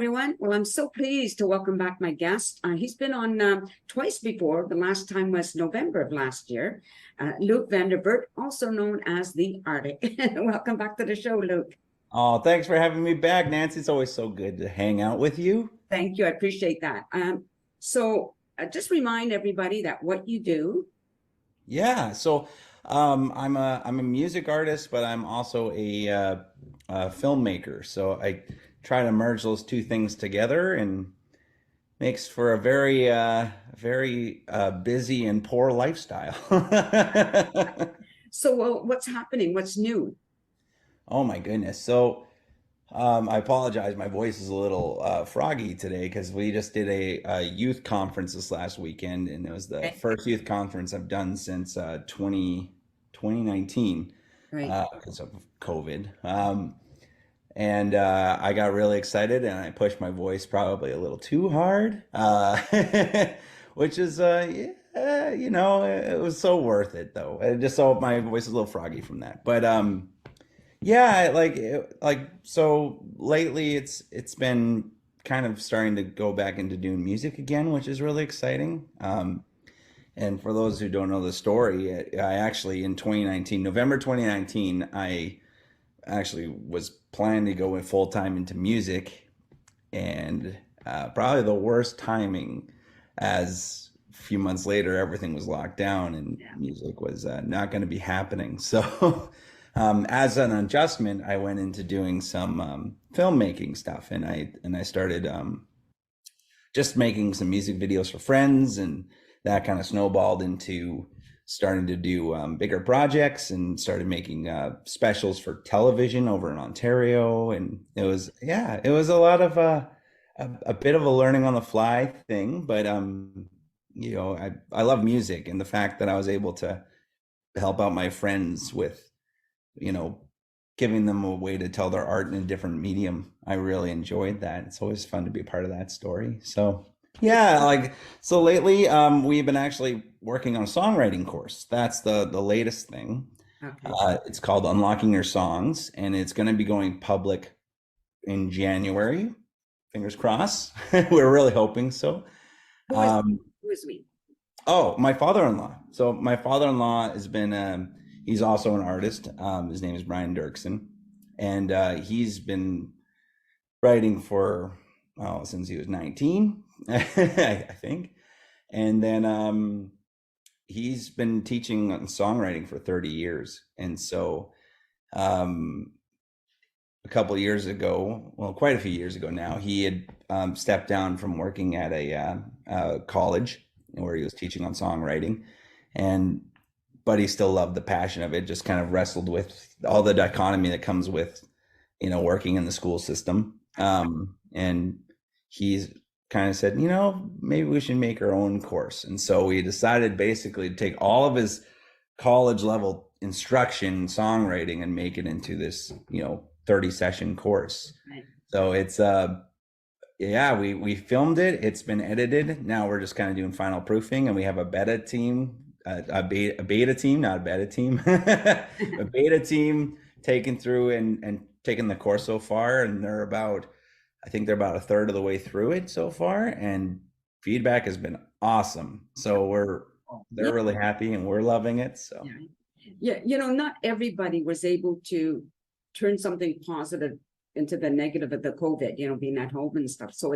everyone. Well, I'm so pleased to welcome back my guest. He's been on twice before. The last time was November of last year. Luke Vandervert, also known as the Arctic. Welcome back to the show, Luke. Oh, thanks for having me back, Nancy. It's always so good to hang out with you. Thank you. I appreciate that. Just remind everybody that what you do. Yeah, so I'm a music artist, but I'm also a filmmaker. So I try to merge those two things together, and makes for a very busy and poor lifestyle. What's happening? What's new? Oh my goodness. So I apologize. My voice is a little froggy today because we just did a youth conference this last weekend, and it was the Okay. first youth conference I've done since 2019 Right. because of COVID. And I got really excited, and I pushed my voice probably a little too hard, which is, it was so worth it though. I just so my voice is a little froggy from that. But yeah, so lately it's been kind of starting to go back into doing music again, which is really exciting. And for those who don't know the story, I actually in 2019, November 2019, I actually was planning to go in full time into music, and probably the worst timing, as a few months later everything was locked down and Yeah. music was not going to be happening. So as an adjustment, I went into doing some filmmaking stuff, and I started just making some music videos for friends, and that kind of snowballed into starting to do bigger projects, and started making specials for television over in Ontario. And it was a lot of a bit of a learning on the fly thing, but I love music, and the fact that I was able to help out my friends with, you know, giving them a way to tell their art in a different medium. I really enjoyed that. It's always fun to be a part of that story. So yeah, so lately we've been actually working on a songwriting course. That's the latest thing. Okay. It's called Unlocking Your Songs, and it's going to be going public in January. Fingers crossed. We're really hoping so. Who is Um, who is we? Oh, my father-in-law. So my father-in-law has been, he's also an artist. His name is Brian Dirksen, and he's been writing for, well, since he was 19, I think. And then he's been teaching on songwriting for 30 years. And so um, a couple of years ago, well, quite a few years ago now, he had stepped down from working at a college where he was teaching on songwriting, and but he still loved the passion of it. Just kind of wrestled with all the dichotomy that comes with, working in the school system. And he's kind of said, maybe we should make our own course. And so we decided basically to take all of his college level instruction in songwriting and make it into this, 30 session course. Right. So it's yeah, we filmed it. It's been edited. Now we're just kind of doing final proofing, and we have a beta team, a beta team, not a beta team, a beta team taken through and taken the course so far, and I think they're about a third of the way through it so far, and feedback has been awesome. So they're Yeah. really happy, and we're loving it. So Yeah. Yeah. Not everybody was able to turn something positive into the negative of the COVID, being at home and stuff. So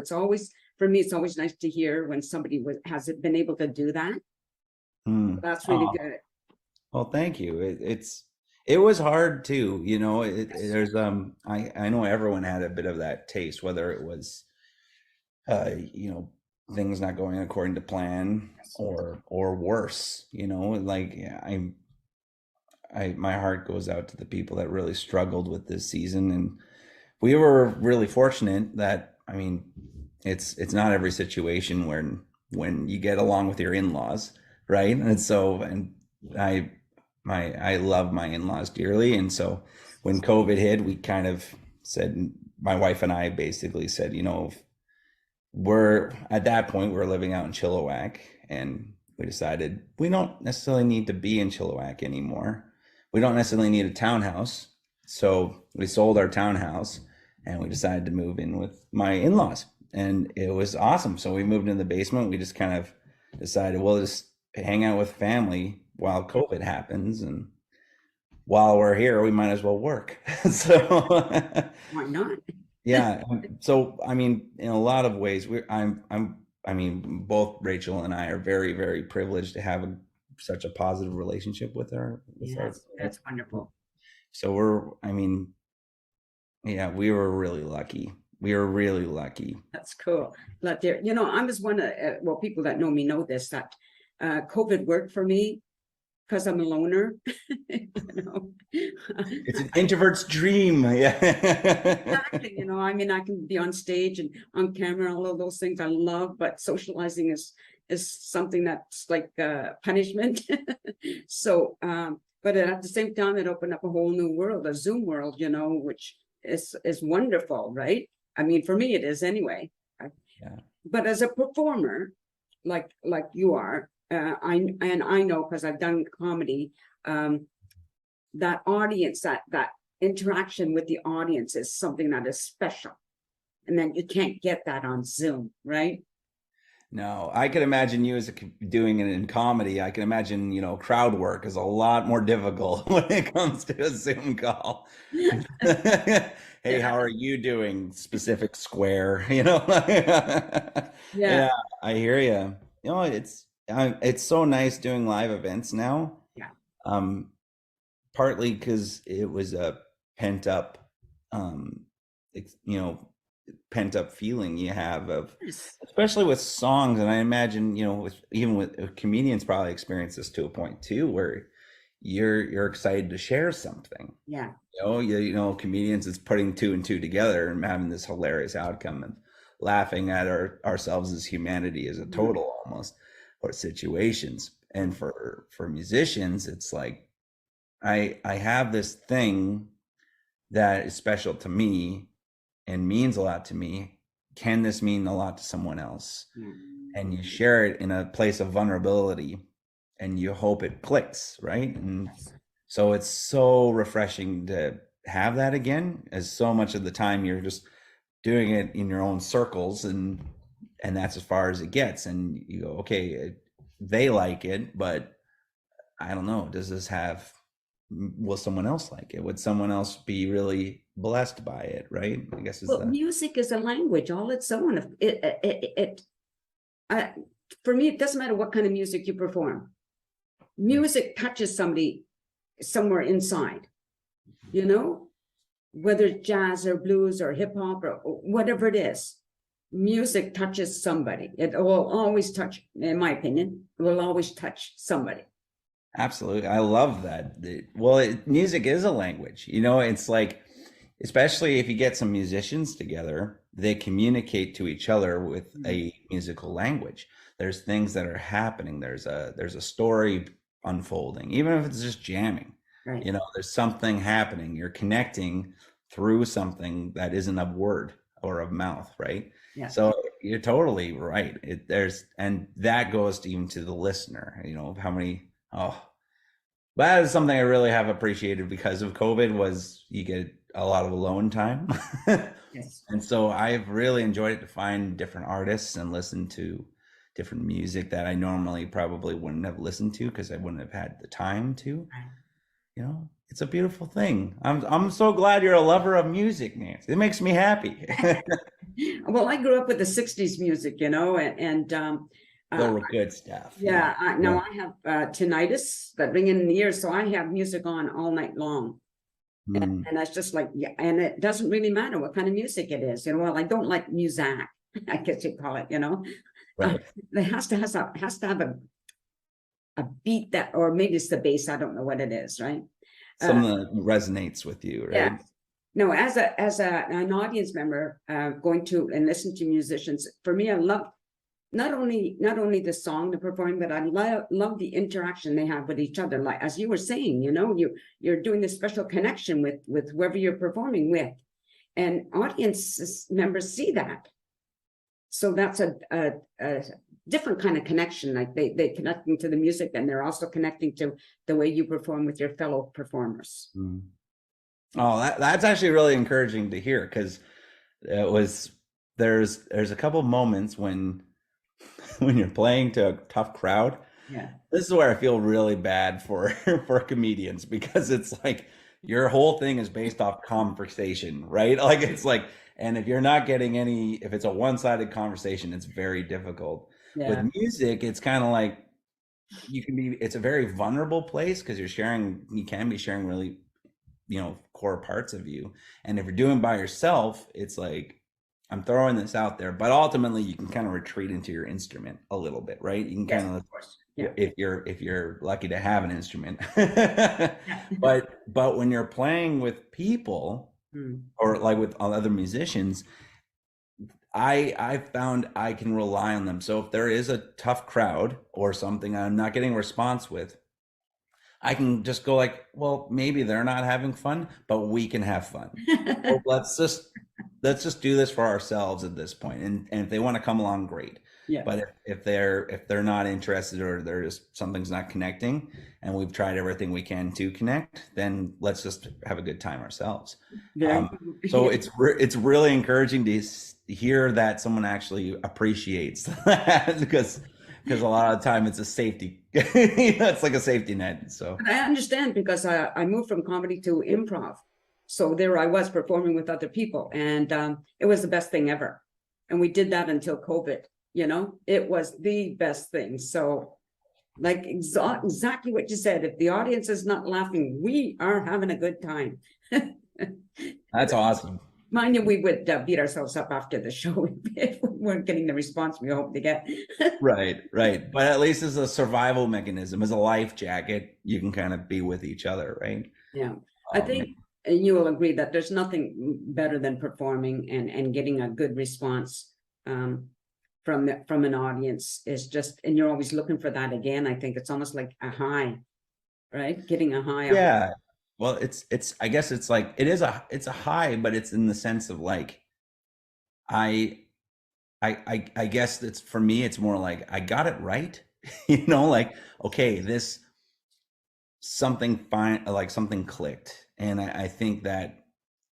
for me, it's always nice to hear when somebody has been able to do that. That's really oh, good. well, thank you. It was hard too, Yes. there's I know everyone had a bit of that taste, whether it was uh you know things not going according to plan, Yes. or worse, like, yeah, my heart goes out to the people that really struggled with this season. And we were really fortunate that, I mean, it's not every situation when you get along with your in-laws, right? And so, and I I love my in-laws dearly, and so when COVID hit, we kind of said, my wife and I basically said, we're at that point we're living out in Chilliwack, and we decided we don't necessarily need to be in Chilliwack anymore. We don't necessarily need a townhouse, so we sold our townhouse, and we decided to move in with my in-laws, and it was awesome. So we moved in the basement. We just kind of decided we'll just hang out with family while COVID happens, and while we're here, we might as well work. So Why not? yeah. So I mean, in a lot of ways, I mean, both Rachel and I are very, very privileged to have such a positive relationship with our. Yes, that's wonderful. So I mean, yeah, we were really lucky. We were really lucky. That's cool. But there, I was one of, well, people that know me know this, that COVID worked for me because I'm a loner. It's an introvert's dream. Yeah. Exactly. I mean, I can be on stage and on camera, all of those things I love, but socializing is something that's like punishment. So, but at the same time, it opened up a whole new world, a Zoom world, which is wonderful, right? I mean, for me, it is anyway. Yeah. But as a performer, like you are, I know because I've done comedy, that audience, that interaction with the audience is something that is special, and then you can't get that on Zoom, right? No, I can imagine you doing it in comedy. I can imagine, crowd work is a lot more difficult when it comes to a Zoom call. Hey, how are you doing? Specific square, Yeah. Yeah, I hear you. It's so nice doing live events now. Yeah. Partly because it was a pent up, um, pent up feeling you have of, especially with songs. And I imagine, with comedians probably experience this to a point too, where you're excited to share something. Yeah. Comedians is putting two and two together and having this hilarious outcome and laughing at ourselves as humanity as a total almost, or situations. And for musicians, it's like, I have this thing that is special to me and means a lot to me. Can this mean a lot to someone else? And you share it in a place of vulnerability and you hope it clicks, right? And so it's so refreshing to have that again, as so much of the time you're just doing it in your own circles, and that's as far as it gets. And you go, okay, they like it, but I don't know, will someone else like it? Would someone else be really blessed by it? Right? I guess music is a language all its own. For me, it doesn't matter what kind of music you perform. Music touches somebody somewhere inside, whether it's jazz or blues or hip hop or whatever it is. Music touches somebody. It will always touch, in my opinion, it will always touch somebody. Absolutely. I love that. Music is a language, it's like, especially if you get some musicians together, they communicate to each other with a musical language. There's things that are happening. There's a story unfolding, even if it's just jamming, right? There's something happening. You're connecting through something that isn't of word or of mouth, right? Yeah. So you're totally right. And that goes even to the listener, that is something I really have appreciated because of COVID, was you get a lot of alone time. Yes. And so I've really enjoyed it to find different artists and listen to different music that I normally probably wouldn't have listened to because I wouldn't have had the time to. It's a beautiful thing. I'm so glad you're a lover of music, Nancy. It makes me happy. Well, I grew up with the 60s music, and the good stuff. Yeah. Now I have tinnitus that ring in the ears, so I have music on all night long. And that's just like, yeah, and it doesn't really matter what kind of music it is. Well, I don't like music, I guess you call it, Right. It has to have a beat that, or maybe it's the bass, I don't know what it is, right? Something that resonates with you, right? Yeah. No, as an audience member, going to and listen to musicians, for me, I love not only the song they're performing, but I love the interaction they have with each other. Like, as you were saying, you're doing this special connection with whoever you're performing with, and audience members see that. So that's a different kind of connection. Like they connecting to the music, and they're also connecting to the way you perform with your fellow performers. Oh, that's actually really encouraging to hear, because it was there's a couple moments when when you're playing to a tough crowd. Yeah. This is where I feel really bad for for comedians because it's like your whole thing is based off conversation, right? Like it's like, and if you're not getting any, if it's a one-sided conversation, it's very difficult. With Yeah. music, it's kind of like you can be, it's a very vulnerable place because you can be sharing really, core parts of you. And if you're doing by yourself, it's like, I'm throwing this out there, but ultimately you can kind of retreat into your instrument a little bit, right? You can Yes, kind of of, course. Yeah. if you're lucky to have an instrument. Yeah. But when you're playing with people Mm. or like with other musicians, I found I can rely on them. So if there is a tough crowd or something I'm not getting a response with, I can just go like, well, maybe they're not having fun, but we can have fun. So let's just do this for ourselves at this point. And if they want to come along, great. Yeah. But if they're not interested or they're just something's not connecting and we've tried everything we can to connect, then let's just have a good time ourselves. Very. So it's really encouraging to hear that someone actually appreciates that because a lot of the time it's a safety, it's like a safety net. So I understand because I moved from comedy to improv. So there I was performing with other people, and it was the best thing ever. And we did that until COVID, it was the best thing. So, like exactly what you said, if the audience is not laughing, we are having a good time. that's awesome. Mind you, we would beat ourselves up after the show if we weren't getting the response we hoped to get. Right, right. But at least as a survival mechanism, as a life jacket, you can kind of be with each other, right? Yeah, I think and you will agree that there's nothing better than performing and getting a good response from an audience is just, and you're always looking for that again. I think it's almost like a high, right? Getting a high. Yeah. Well, it's I guess it's like it's a high, but it's in the sense of like I I guess it's for me, it's more like I got it right. Like, okay, this something fine, like something clicked. And I think that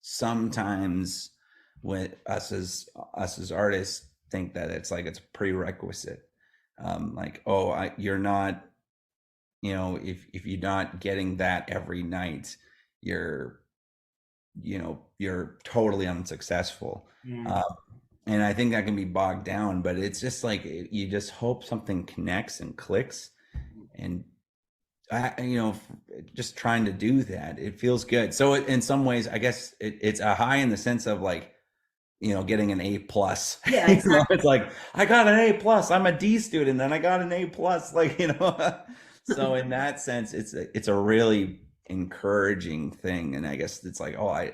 sometimes with us as artists think that it's like it's prerequisite. Like, oh, you're not, if you're not getting that every night, you're, you're totally unsuccessful. Yeah. And I think that can be bogged down, but it's just like you just hope something connects and clicks. And just trying to do that, it feels good. So in some ways, I guess it's a high in the sense of like, getting an A plus. Yeah, exactly. It's like I got an A plus. I'm a D student, and I got an A plus. Like so in that sense, it's a really encouraging thing. And I guess it's like, oh,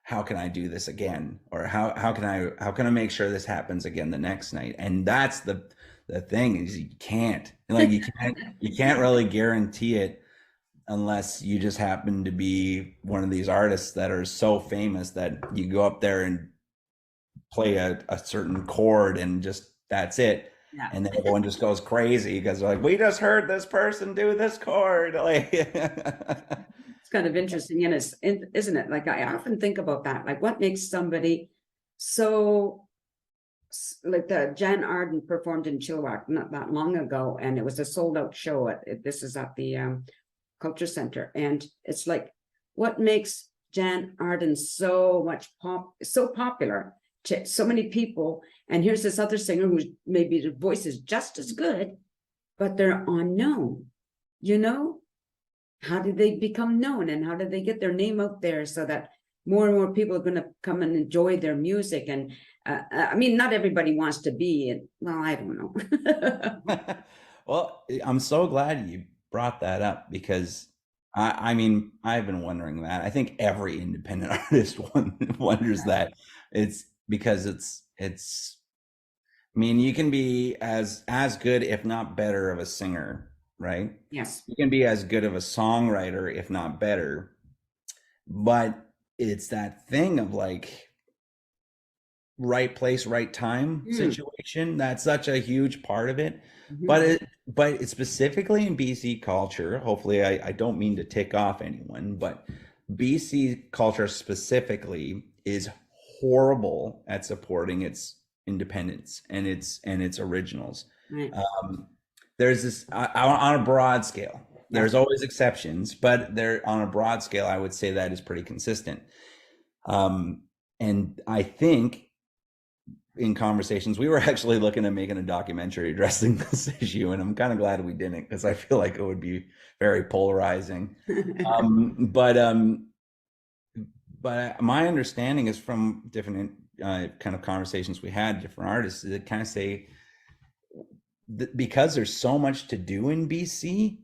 how can I do this again, or how can I make sure this happens again the next night? And that's the thing is you can't really guarantee it unless you just happen to be one of these artists that are so famous that you go up there and play a certain chord and just that's it. Yeah. And then everyone just goes crazy because they're like, we just heard this person do this chord. Like It's kind of interesting, isn't it? Like I often think about that. Like what makes somebody so, like the Jan Arden performed in Chilliwack not that long ago, and it was a sold out show. This is at the Culture Center, and it's like, what makes Jan Arden so popular to so many people? And here's this other singer who's maybe the voice is just as good, but they're unknown. How did they become known, and how did they get their name out there so that more and more people are going to come and enjoy their music? And I mean, not everybody wants to be, well, I don't know. Well, I'm so glad you brought that up because I mean, I've been wondering that. I think every independent artist wonders that. It's because it's I mean, you can be as good, if not better, of a singer, right? Yes. You can be as good of a songwriter, if not better. But it's that thing of like right place, right time situation. That's such a huge part of it. Mm-hmm. But it's specifically in BC culture. Hopefully, I don't mean to tick off anyone, but BC culture specifically is horrible at supporting its independence and its originals. Right. There's this on a broad scale. There's Yeah. always exceptions, but there on a broad scale, I would say that is pretty consistent. And I think in conversations, we were actually looking at making a documentary addressing this issue, and I'm kind of glad we didn't because I feel like it would be very polarizing. But my understanding is from different kind of conversations we had, different artists that kind of say that because there's so much to do in BC,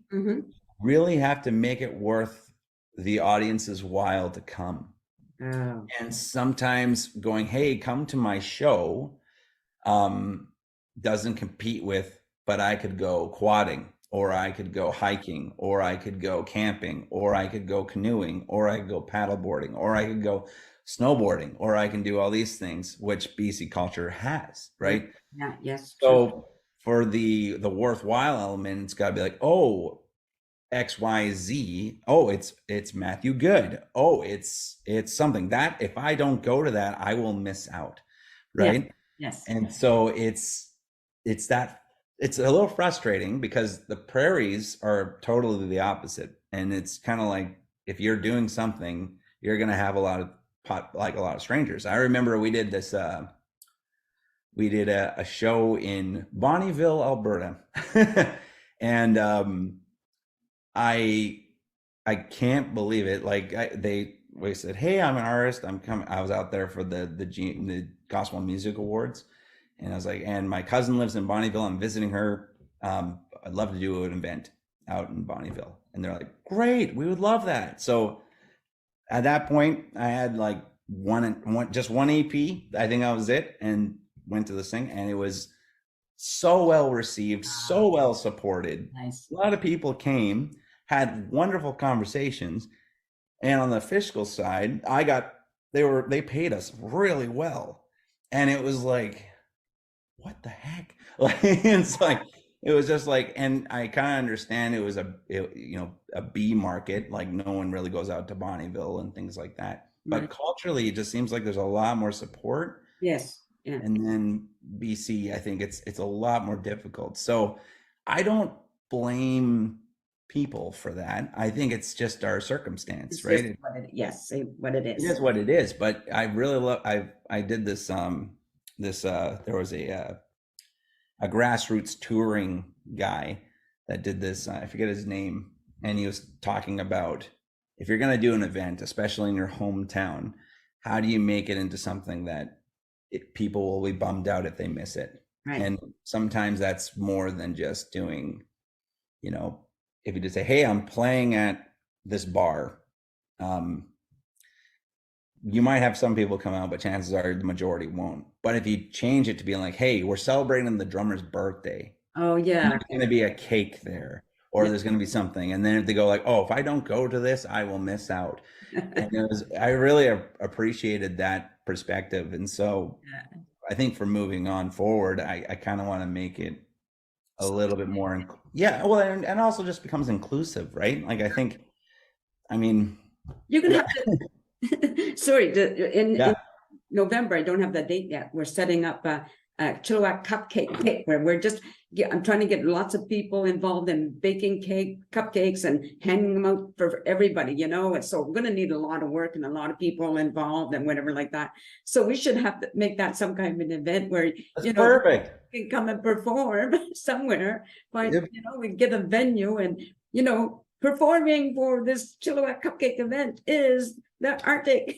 really have to make it worth the audience's while to come. Oh. And sometimes going, hey, come to my show, doesn't compete with, but I could go quadding, or I could go hiking, or I could go camping, or I could go canoeing, or I could go paddleboarding, or I could go snowboarding, or I can do all these things, which BC culture has, right? Yeah, yes. So True. for the worthwhile element, it's got to be like, oh, XYZ. Oh, it's Matthew Good. Oh, it's something that if I don't go to that, I will miss out, right? Yes. And so it's that it's a little frustrating because the prairies are totally the opposite, and it's kind of like if you're doing something, you're gonna have a lot of strangers. I remember we did this. We did a show in Bonnyville, Alberta, and I can't believe it. Like we said, hey, I'm an artist. I'm coming. I was out there for the Gospel Music Awards, and I was like, and my cousin lives in Bonnyville. I'm visiting her. I'd love to do an event out in Bonnyville, and they're like, great, we would love that. So at that point, I had like just one EP. I think that was it, and went to this thing, and it was so well received, so well supported. Nice. A lot of people came, had wonderful conversations, and on the fiscal side, they paid us really well, and it was like, what the heck? Like it's like it was just like, and I kind of understand it was a B market, like no one really goes out to Bonnyville and things like that. But culturally, it just seems like there's a lot more support. Yes. Yeah. And then BC, I think it's a lot more difficult. So I don't blame people for that. I think it's just our circumstance, It's right? just say what it is. It is what it is. But I really love. I did this. There was a grassroots touring guy that did this. I forget his name, and he was talking about if you're going to do an event, especially in your hometown, how do you make it into something that people will be bummed out if they miss it. Right. And sometimes that's more than just doing, if you just say, hey, I'm playing at this bar, you might have some people come out, but chances are the majority won't. But if you change it to being like, hey, we're celebrating the drummer's birthday. Oh yeah. There's going to be a cake there, or there's going to be something. And then if they go like, oh, if I don't go to this, I will miss out. And I really appreciated that perspective. And so I think for moving on forward, I kind of want to make it a little bit more, well, and also just becomes inclusive, right? Like, I mean, you're going to have to, sorry, in November, I don't have the date yet. We're setting up a Chilliwack cupcake cake where I'm trying to get lots of people involved in baking cupcakes and handing them out for everybody, and so we're going to need a lot of work and a lot of people involved and whatever like that. So we should have to make that some kind of an event where, perfect. You can come and perform somewhere, but, we get a venue and, performing for this Chilliwack cupcake event is the Arctic.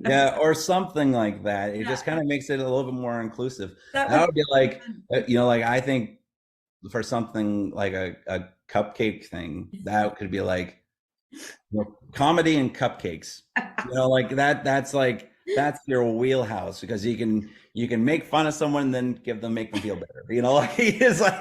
Yeah, or something like that. It just kind of makes it a little bit more inclusive. That would be like, like I think for something like a cupcake thing, that could be like comedy and cupcakes. Like that's your wheelhouse because you can make fun of someone and then make them feel better. Like it's like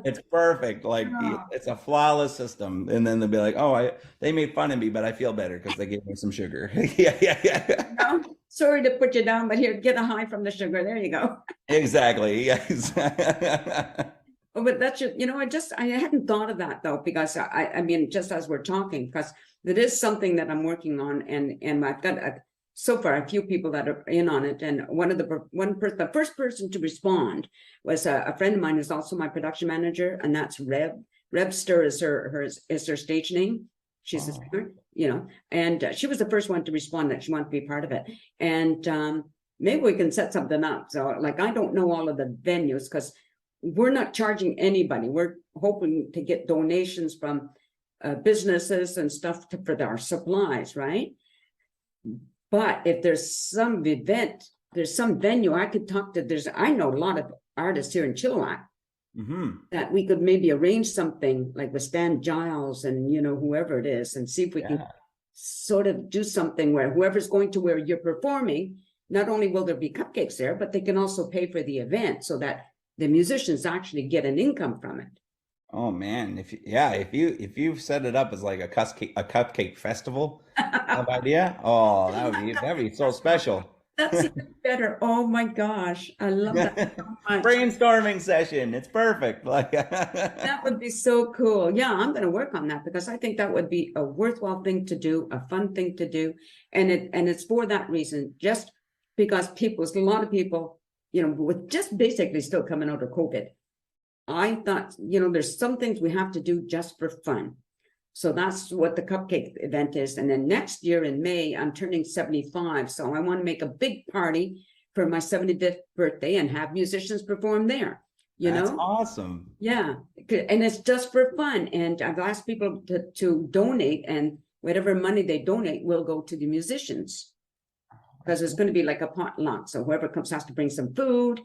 it's perfect. Like it's a flawless system. And then they'll be like, oh, they made fun of me, but I feel better because they gave me some sugar. Yeah. No, sorry to put you down, but here, get a high from the sugar. There you go. Exactly. Yes. Oh, but that's just, I hadn't thought of that though, because I mean, just as we're talking, because it is something that I'm working on, and I've got so far a few people that are in on it, and the first person to respond was a friend of mine who's also my production manager, and that's Rebster is her stage name. She's a singer, and she was the first one to respond that she wanted to be part of it, and maybe we can set something up. So, like, I don't know all of the venues because we're not charging anybody. We're hoping to get donations from businesses and stuff for our supplies, right? But if there's some event, there's some venue I could talk to. I know a lot of artists here in Chilliwack that we could maybe arrange something like with Stan Giles and whoever it is, and see if we can sort of do something where whoever's going to where you're performing, not only will there be cupcakes there, but they can also pay for the event so that the musicians actually get an income from it. Oh man, if you set it up as like a cupcake festival of idea, oh that'd be so special. That's even better. Oh my gosh, I love that so much. Brainstorming session, it's perfect. Like that would be so cool. Yeah, I'm going to work on that because I think that would be a worthwhile thing to do, a fun thing to do, and it's for that reason, just because a lot of people, with just basically still coming out of COVID. I thought, there's some things we have to do just for fun. So that's what the cupcake event is. And then next year in May, I'm turning 75. So I want to make a big party for my 75th birthday and have musicians perform there. That's awesome. Yeah. And it's just for fun. And I've asked people to donate, and whatever money they donate will go to the musicians. Because it's going to be like a potluck. So whoever comes has to bring some food,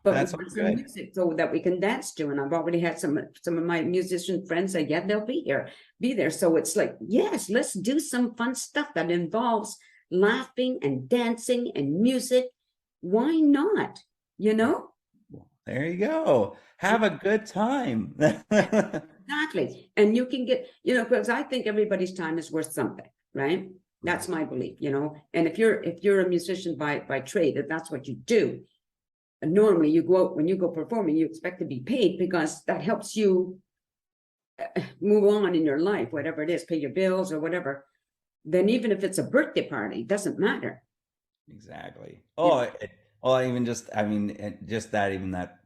but that's some good. music so that we can dance to. And I've already had some of my musician friends say, yeah, they'll be there. So it's like, yes, let's do some fun stuff that involves laughing and dancing and music. Why not? There you go. Have a good time. Exactly. And you can get, because I think everybody's time is worth something, right? That's my belief, and if you're a musician by trade, if that's what you do, and normally you go out, when you go performing, you expect to be paid because that helps you move on in your life, whatever it is, pay your bills or whatever. Then even if it's a birthday party, it doesn't matter. Exactly. Oh, just that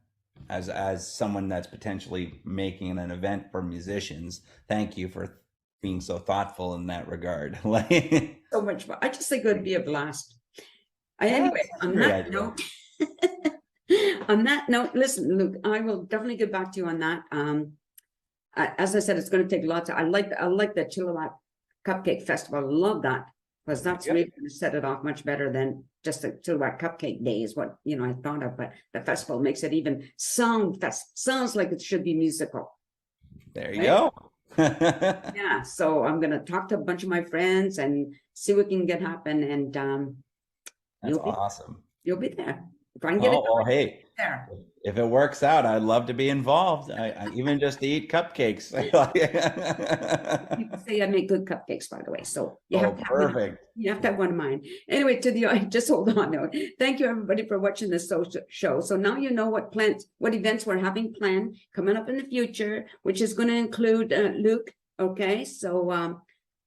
as someone that's potentially making an event for musicians, thank you for being so thoughtful in that regard. Like so much fun. I just think it would be a blast. Anyway, on that note, listen, Luke, I will definitely get back to you on that. As I said, it's going to take lots. I like the Chilliwack Cupcake Festival. I love that because that's really going to set it off much better than just the Chilliwack Cupcake Day is what I thought of. But the festival makes it even sounds like it should be musical. There you go. Yeah, so I'm gonna talk to a bunch of my friends and see what can get happen, and that's awesome. You'll be there if I can get it. Oh, hey, there. If it works out, I'd love to be involved. I even just to eat cupcakes. People say I make good cupcakes, by the way. So you have to have perfect. You have to have one of mine. Anyway, just hold on now. Thank you everybody for watching this show. So now you know what events we're having planned coming up in the future, which is going to include Luke. Okay, so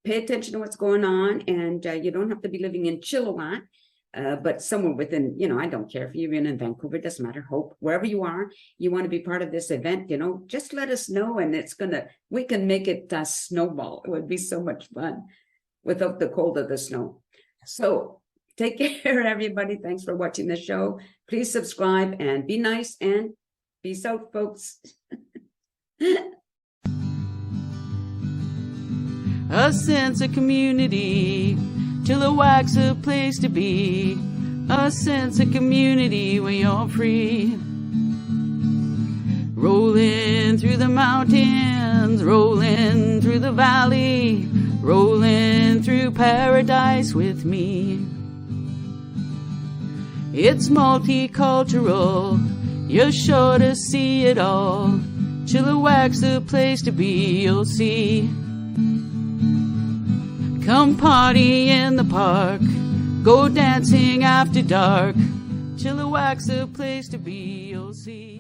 pay attention to what's going on, and you don't have to be living in Chilliwack. But somewhere within, I don't care if you're in Vancouver, it doesn't matter, Hope, wherever you are, you want to be part of this event, just let us know, and we can make it snowball. It would be so much fun without the cold of the snow. So take care, everybody. Thanks for watching the show. Please subscribe and be nice, and peace out, folks. A sense of community, Chilliwack's a place to be. A sense of community where you're free. Rolling through the mountains, rolling through the valley, rolling through paradise with me. It's multicultural, you're sure to see it all. Chilliwack's a place to be, you'll see. Come party in the park, go dancing after dark. Chilliwack's a place to be, you'll see.